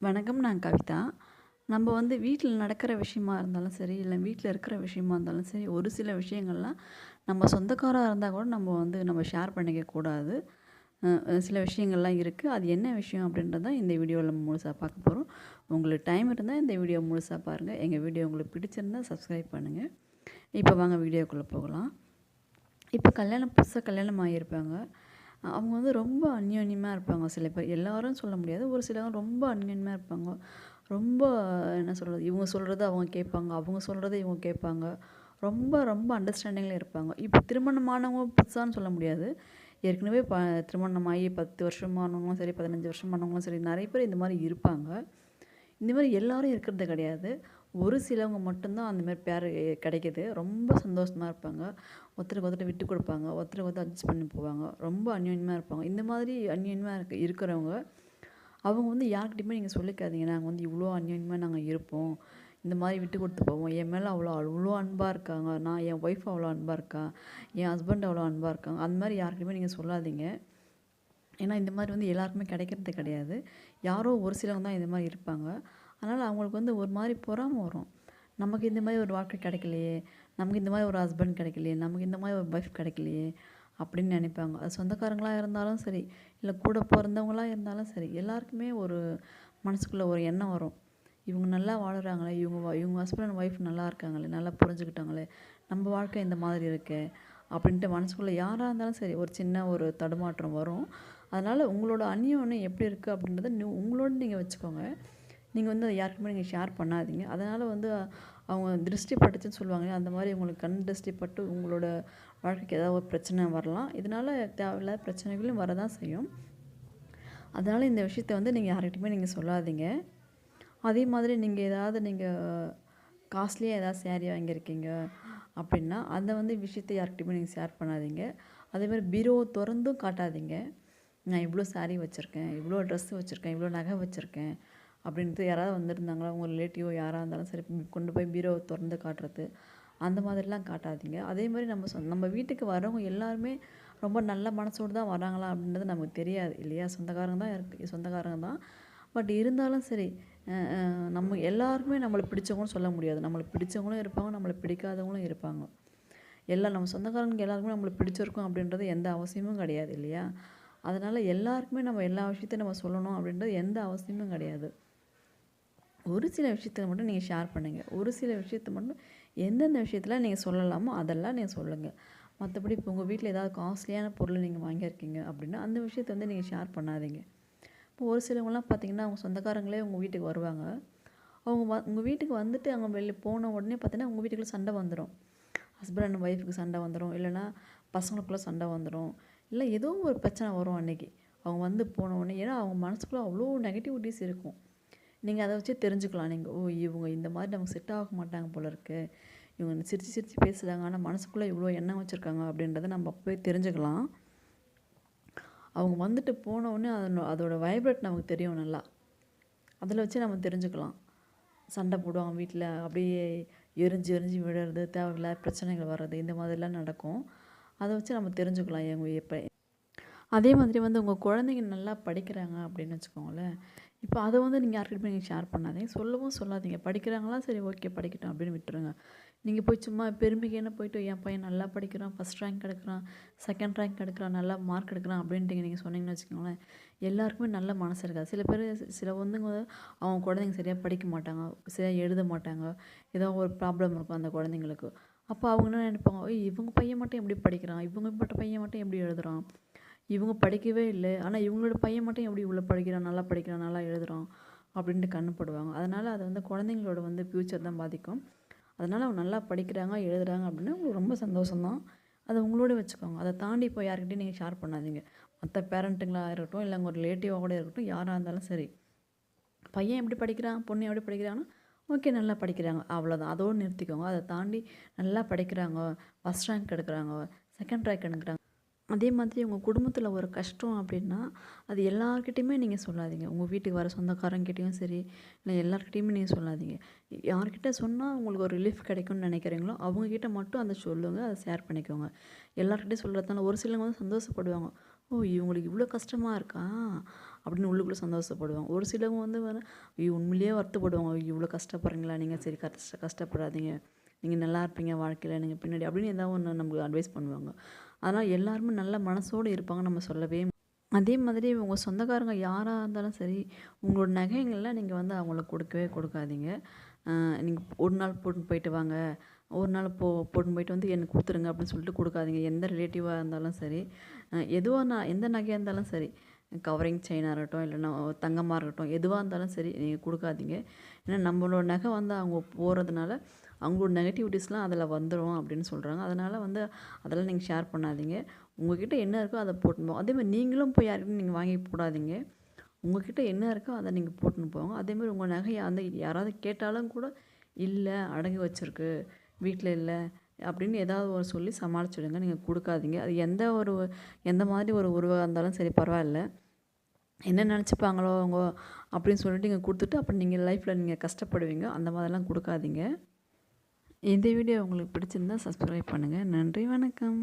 வணக்கம். நான் கவிதா. நம்ம வீட்ல நடக்கிற விஷயமா இருந்தாலும் சரி, இல்ல வீட்ல இருக்கிற விஷயமா இருந்தாலும் சரி, ஒரு சில விஷயங்கள்லாம் நம்ம சொந்தக்காரா இருந்தா கூட நம்ம ஷேர் பண்ணிக்க கூடாது. சில விஷயங்கள்லாம் இருக்கு. அது என்ன விஷயம் அப்படின்றத இந்த வீடியோல நம்ம முழுசா பார்க்க போறோம். உங்களுக்கு டைம் இருந்தா இந்த வீடியோ முழுசா பாருங்க. எங்க வீடியோ உங்களுக்கு பிடிச்சிருந்தா சப்ஸ்கிரைப் பண்ணுங்க. இப்போ வாங்க வீடியோக்குள்ள போகலாம். இப்போ புதுசா கல்யாணம் ஆகியிருப்பாங்க. அவங்க ரொம்ப அந்யோன்யமா இருப்பாங்க சில பேர். எல்லாரும் சொல்ல முடியாது. ஒரு சிலவங்க ரொம்ப அந்யோன்யமா இருப்பாங்க. ரொம்ப என்ன சொல்றது, இவங்க சொல்றத அவங்க கேட்பாங்க. அவங்க சொல்றத இவங்க கேட்பாங்க. ரொம்ப ரொம்ப அண்டர்ஸ்டாண்டிங்ல இருப்பாங்க. இப்போ திருமணமானவங்க புதுசான்னு சொல்ல முடியாது. ஏற்கனவே திருமணமாகி 10 வருஷமானவங்களும் சரி, 15 வருஷமானவங்களும் சரி, நெறைய பேர் இந்த மாரி இருப்பாங்க. இந்த மாரி எல்லாரும் இருக்கிறது கிடையாது. ஒரு சிலவங்க மட்டும் தான் அந்த மாரி பேர் கிடைக்குது. ரொம்ப சந்தோஷமா இருப்பாங்க. ஒருத்தருக்கு ஒருத்தர் விட்டு குடுப்பாங்க. ஒருத்தருக்கு ஒருத்தர் அட்ஜஸ்ட் பண்ணி போவாங்க. ரொம்ப அந்யோன்யமா இருப்பாங்க. இந்த மாதிரி அந்யோன்யமா இருக்கிறவங்க, அவங்க யார்கிட்டயுமே நீங்க சொல்லிக்காதீங்க. நாங்க இவ்ளோ அந்யோன்யமா நாங்க இருப்போம். இந்த மாரி விட்டு குடுத்து போவோம். என் மேல அவ்ளோ அவ்ளோ அன்பா இருக்காங்க. என் ஒய்ஃப் அவ்ளோ அன்பா இருக்கா. என் ஹஸ்பண்ட் அவ்ளோ அன்பா இருக்காங்க. அந்த மாரி யார்கிட்டயுமே நீங்க சொல்லாதீங்க. ஏன்னா இந்த மாரி எல்லாருக்குமே கிடைக்கிறது கிடையாது. யாரோ ஒரு சிலவங்க தான் இந்த மாரி இருப்பாங்க. அதனால அவங்களுக்கு ஒரு மாரி பொறாம வரும். நமக்கு இந்த மாரி ஒரு வாழ்க்கை கிடைக்கலையே! நமக்கு இந்த மாரி ஒரு ஹஸ்பண்ட் கிடைக்கலையே! நமக்கு இந்த மாரி ஒரு ஒய்ஃப் கிடைக்கலையே! அப்படின்னு நினைப்பாங்க. அது சொந்தக்காரங்களா இருந்தாலும் சரி, இல்ல கூட பொறந்தவங்களா இருந்தாலும் சரி, எல்லாருக்குமே ஒரு மனசுக்குள்ள ஒரு எண்ணம் வரும். இவங்க நல்லா வாழுறாங்களே! இவங்க ஹஸ்பண்ட் அண்ட் ஒய்ஃப் நல்லா இருக்காங்களே! நல்லா புரிஞ்சுக்கிட்டாங்களே! நம்ம வாழ்க்கை இந்த மாதிரி இருக்கே! அப்படின்ட்டு மனசுக்குள்ள யாரா இருந்தாலும் சரி, ஒரு சின்ன ஒரு தடுமாற்றம் வரும். அதனால உங்களோட அந்யோன்யம் எப்படி இருக்கு அப்படின்றத உங்களோட நீங்க வச்சுக்கோங்க. நீங்க அத யார்கிட்டயுமே நீங்க ஷேர் பண்ணாதீங்க. அதனால அவங்க திருஷ்டி பட்டுச்சுன்னு சொல்லுவாங்க. அந்த மாரி உங்களுக்கு கண் திருஷ்டி பட்டு உங்களோட வாழ்க்கைக்கு ஏதாவது ஒரு பிரச்சனை வரலாம். இதனால தேவையில்லாத பிரச்சனைகளும் வரதான் செய்யும். அதனால இந்த விஷயத்த நீங்க யார்கிட்டயுமே நீங்க சொல்லாதீங்க. அதே மாதிரி நீங்க காஸ்ட்லியா ஏதாவது சாரி வாங்கியிருக்கீங்க அப்படின்னா, அந்த விஷயத்த யார்கிட்டயுமே நீங்க ஷேர் பண்ணாதீங்க. அதேமாதிரி பீரோவ தொறந்தும் காட்டாதீங்க. நான் இவ்ளோ சாரி வச்சுருக்கேன், இவ்ளோ ட்ரெஸ் வச்சுருக்கேன், இவ்ளோ நகை வச்சுருக்கேன் அப்படின்ட்டு யாராவது வந்திருந்தாங்களா, உங்க ரிலேட்டிவோ யாரா இருந்தாலும் சரி, கொண்டு போய் பீரோவ தொறந்து காட்டுறது, அந்த மாதிரிலாம் காட்டாதீங்க. அதேமாதிரி நம்ம வீட்டுக்கு வரவங்க எல்லாருமே ரொம்ப நல்ல மனசோடு தான் வராங்களா அப்படின்றது நமக்கு தெரியாது இல்லையா? சொந்தக்காரங்க தான். பட் இருந்தாலும் சரி, அ அ நம்ம எல்லாருக்குமே நம்மள பிடிச்சவங்கன்னு சொல்ல முடியாது. நம்மளுக்கு பிடிச்சவங்களும் இருப்பாங்க, நம்மள பிடிக்காதவங்களும் இருப்பாங்க. நம்ம சொந்தக்காரங்களுக்கு எல்லாருக்குமே நம்மள பிடிச்சிருக்கும் அப்படின்றது எந்த அவசியமும் கிடையாது இல்லையா? அதனால எல்லாருக்குமே நம்ம எல்லா விஷயத்தையும் நம்ம சொல்லணும் அப்படின்றது எந்த அவசியமும் கிடையாது. ஒரு சில விஷயத்த மட்டும் நீங்க ஷேர் பண்ணுங்க. ஒரு சில விஷயத்த மட்டும் எந்தெந்த விஷயத்துல நீங்க சொல்லலாமோ அதெல்லாம் நீங்க சொல்லுங்க. மத்தபடி இப்போ உங்க வீட்ல ஏதாவது காஸ்ட்லியான பொருள் நீங்க வாங்கியிருக்கீங்க அப்படின்னா, அந்த விஷயத்த நீங்க ஷேர் பண்ணாதீங்க. இப்போ ஒரு சிலவங்கலாம் பார்த்தீங்கன்னா, அவங்க சொந்தக்காரங்களே உங்க வீட்டுக்கு வருவாங்க. அவங்க உங்க வீட்டுக்கு வந்துட்டு அவங்க வெளில போன உடனே பார்த்தீங்கன்னா, உங்க வீட்டுக்குள்ள சண்டை வந்துரும். ஹஸ்பண்ட் அண்ட் ஒய்ஃப்‌க்கு சண்டை வந்துரும். இல்லைன்னா பசங்களுக்குள்ள சண்டை வந்துரும். இல்ல ஏதோ ஒரு பிரச்சனை வரும் அன்னைக்கு. அவங்க போன உடனே ஏன்னா அவங்க மனசுக்குள்ள அவ்வளோ நெகட்டிவிட்டீஸ் இருக்கும். நீங்க அத வச்சே தெரிஞ்சுக்கலாம் நீங்க. ஓ! இவங்க இந்த மாரி நமக்கு செட் ஆக மாட்டாங்க போல இருக்கு. இவங்க சிரிச்சு சிரிச்சு பேசுறாங்க. ஆனா மனசுக்குள்ள இவ்ளோ எண்ணம் வச்சிருக்காங்க அப்படின்றத நம்ம அப்பவே தெரிஞ்சுக்கலாம். அவங்க வந்துட்டு போன உடனே அதோட வைப்ரேட் நமக்கு தெரியும் நல்லா. அதில வச்சே நம்ம தெரிஞ்சுக்கலாம். சண்டை போடுவாங்க வீட்ல. அப்படியே எரிஞ்சு எரிஞ்சு விழுறது, தேவையில்லாத பிரச்சனைகள் வர்றது, இந்த மாதிரிலாம் நடக்கும். அத வச்சு நம்ம தெரிஞ்சுக்கலாம். அதே மாதிரி உங்க குழந்தைங்க நல்லா படிக்கிறாங்க அப்படின்னு வச்சுக்கோங்களேன். இப்போ அத நீங்க யார்கிட்டயுமே ஷேர் பண்ணாதீங்க. சொல்லவும் சொல்லாதீங்க. படிக்கிறாங்களா? சரி ஓகே படிக்கட்டும் அப்படின்னு விட்டுருங்க. நீங்க போய் சும்மா பெருமைக்குன்னு போயிட்டு என் பையன் நல்லா படிக்கிறான், ஃபர்ஸ்ட் ரேங்க் எடுக்கிறான், செகண்ட் ரேங்க் எடுக்கிறான், நல்லா மார்க் எடுக்கிறான் அப்படின்ட்டு நீங்க சொன்னீங்கன்னு வச்சுக்கோங்களேன், எல்லாருக்குமே நல்ல மனசு இருக்காது. சில பேர் சில அவங்க குழந்தைங்க சரியா படிக்க மாட்டாங்க, சரியா எழுத மாட்டாங்க. ஏதோ ஒரு ப்ராப்ளம் இருக்கும் அந்த குழந்தைங்களுக்கு. அப்போ அவங்க என்ன நினைப்பாங்க, "ஓய் இவங்க பையன் மட்டும் எப்படி படிக்கிறான்? இவங்க பையன் மட்டும் எப்படி எழுதுறான்? இவங்க படிக்கவே இல்ல. ஆனா இவங்களோட பையன் மட்டும் எப்படி இவ்வளோ படிக்கிறான், நல்லா எழுதுறான்." அப்படின்ட்டு கண்ணு படுவாங்க. அதனால அது குழந்தைங்களோட ஃப்யூச்சர் தான் பாதிக்கும். அதனால அவங்க நல்லா படிக்கிறாங்க, எழுதுறாங்க அப்படின்னா உங்களுக்கு ரொம்ப சந்தோஷம் தான். அத உங்களோட வச்சுக்கோங்க. அத தாண்டி இப்போ யார்கிட்டயும் நீங்க ஷேர் பண்ணாதீங்க. மத்த பேரண்ட்டுங்களா இருக்கட்டும், இல்ல உங்க ரிலேட்டிவா கூட இருக்கட்டும், யாரா இருந்தாலும் சரி. பையன் எப்படி படிக்கிறான், பொண்ணு எப்படி படிக்கிறாங்கன்னா, ஓகே நல்லா படிக்கிறாங்க. அவ்வளோதான். அதோட நிறுத்திக்கோங்க. அத தாண்டி நல்லா படிக்கிறாங்க, ஃபர்ஸ்ட் ரேங்க் எடுக்குறாங்க, செகண்ட் ரேங்க் எடுக்குறாங்க. அதே மாதிரி உங்க குடும்பத்தில ஒரு கஷ்டம் அப்படின்னா, அது எல்லார்கிட்டயுமே நீங்க சொல்லாதீங்க. உங்க வீட்டுக்கு வர சொந்தக்காரங்ககிட்டயும் சரி, இல்ல எல்லார்கிட்டயுமே நீங்க சொல்லாதீங்க. யார்கிட்ட சொன்னா உங்களுக்கு ஒரு ரிலீஃப் கிடைக்கும்னு நினைக்கிறீங்களோ, அவங்க கிட்ட மட்டும் அத சொல்லுங்க. அத ஷேர் பண்ணிக்கோங்க. எல்லார்கிட்டயும் சொல்றதுனால ஒரு சிலவங்க சந்தோஷப்படுவாங்க. "ஓ! இவங்களுக்கு இவ்ளோ கஷ்டமா இருக்கா? அப்படின்னு உள்ளுக்குள்ளே சந்தோஷப்படுவாங்க. ஒரு சிலவங்க வந்து வேணா ஐயோ உண்மையிலேயே வருத்தப்படுவாங்க. ஐயோ இவ்வளோ கஷ்டப்படுறீங்களா நீங்கள், சரி கஷ்டப்படாதீங்க, நீங்கள் நல்லா இருப்பீங்க வாழ்க்கையில் நீங்கள் பின்னாடி அப்படின்னு ஏதாவது ஒன்று நமக்கு அட்வைஸ் பண்ணுவாங்க. அதனால் எல்லாருமே நல்ல மனசோடு இருப்பாங்க, நம்ம சொல்லவே அதே மாதிரி உங்கள் சொந்தக்காரங்க யாராக இருந்தாலும் சரி, உங்களோட நகைங்கள்லாம் நீங்கள் வந்து அவங்களுக்கு கொடுக்கவே கொடுக்காதீங்க. நீங்கள் ஒரு நாள் போட்டுன்னு போயிட்டு வாங்க, ஒரு நாள் போட்டுன்னு போயிட்டு வந்து எனக்கு கொடுத்துருங்க அப்படின்னு சொல்லிட்டு கொடுக்காதீங்க. எந்த ரிலேட்டிவாக இருந்தாலும் சரி, எந்த நகையாக இருந்தாலும் சரி, கவரிங் செயினாக இருக்கட்டும், இல்லைன்னா தங்கமாக இருக்கட்டும், எதுவாக இருந்தாலும் சரி நீங்கள் கொடுக்காதீங்க. ஏன்னா நம்மளோட நகை வந்து அவங்க போகிறதுனால அவங்களோட நெகட்டிவிட்டீஸ்லாம் அதில் வந்துடும் அப்படின்னு சொல்கிறாங்க. அதனால் வந்து அதெல்லாம் நீங்கள் ஷேர் பண்ணாதீங்க. உங்ககிட்ட என்ன இருக்கோ அதை போட்டுன்னு போங்க. அதேமாதிரி நீங்களும் போய் யார்கிட்டயும் நீங்கள் வாங்கி போடாதீங்க. உங்ககிட்ட என்ன இருக்கோ அதை நீங்கள் போட்டுன்னு போங்க. அதேமாதிரி உங்கள் நகையை வந்து யாராவது கேட்டாலும் கூட இல்லை அடகு வச்சிருக்கு, வீட்டில் இல்லை அப்படின்னு ஏதாவது ஒரு சொல்லி சமாளிச்சுடுங்க. நீங்கள் கொடுக்காதீங்க. அது எந்த மாதிரி ஒரு உறவாக இருந்தாலும் சரி பரவாயில்ல. என்ன நினச்சிப்பாங்களோ அவங்க அப்படின்னு சொல்லிட்டு நீங்கள் கொடுத்துட்டு அப்புறம் நீங்கள் லைஃப்பில் நீங்கள் கஷ்டப்படுவீங்க. அந்த மாதிரிலாம் கொடுக்காதீங்க. இந்த வீடியோ உங்களுக்கு பிடிச்சிருந்தா சப்ஸ்கிரைப் பண்ணுங்கள். நன்றி, வணக்கம்.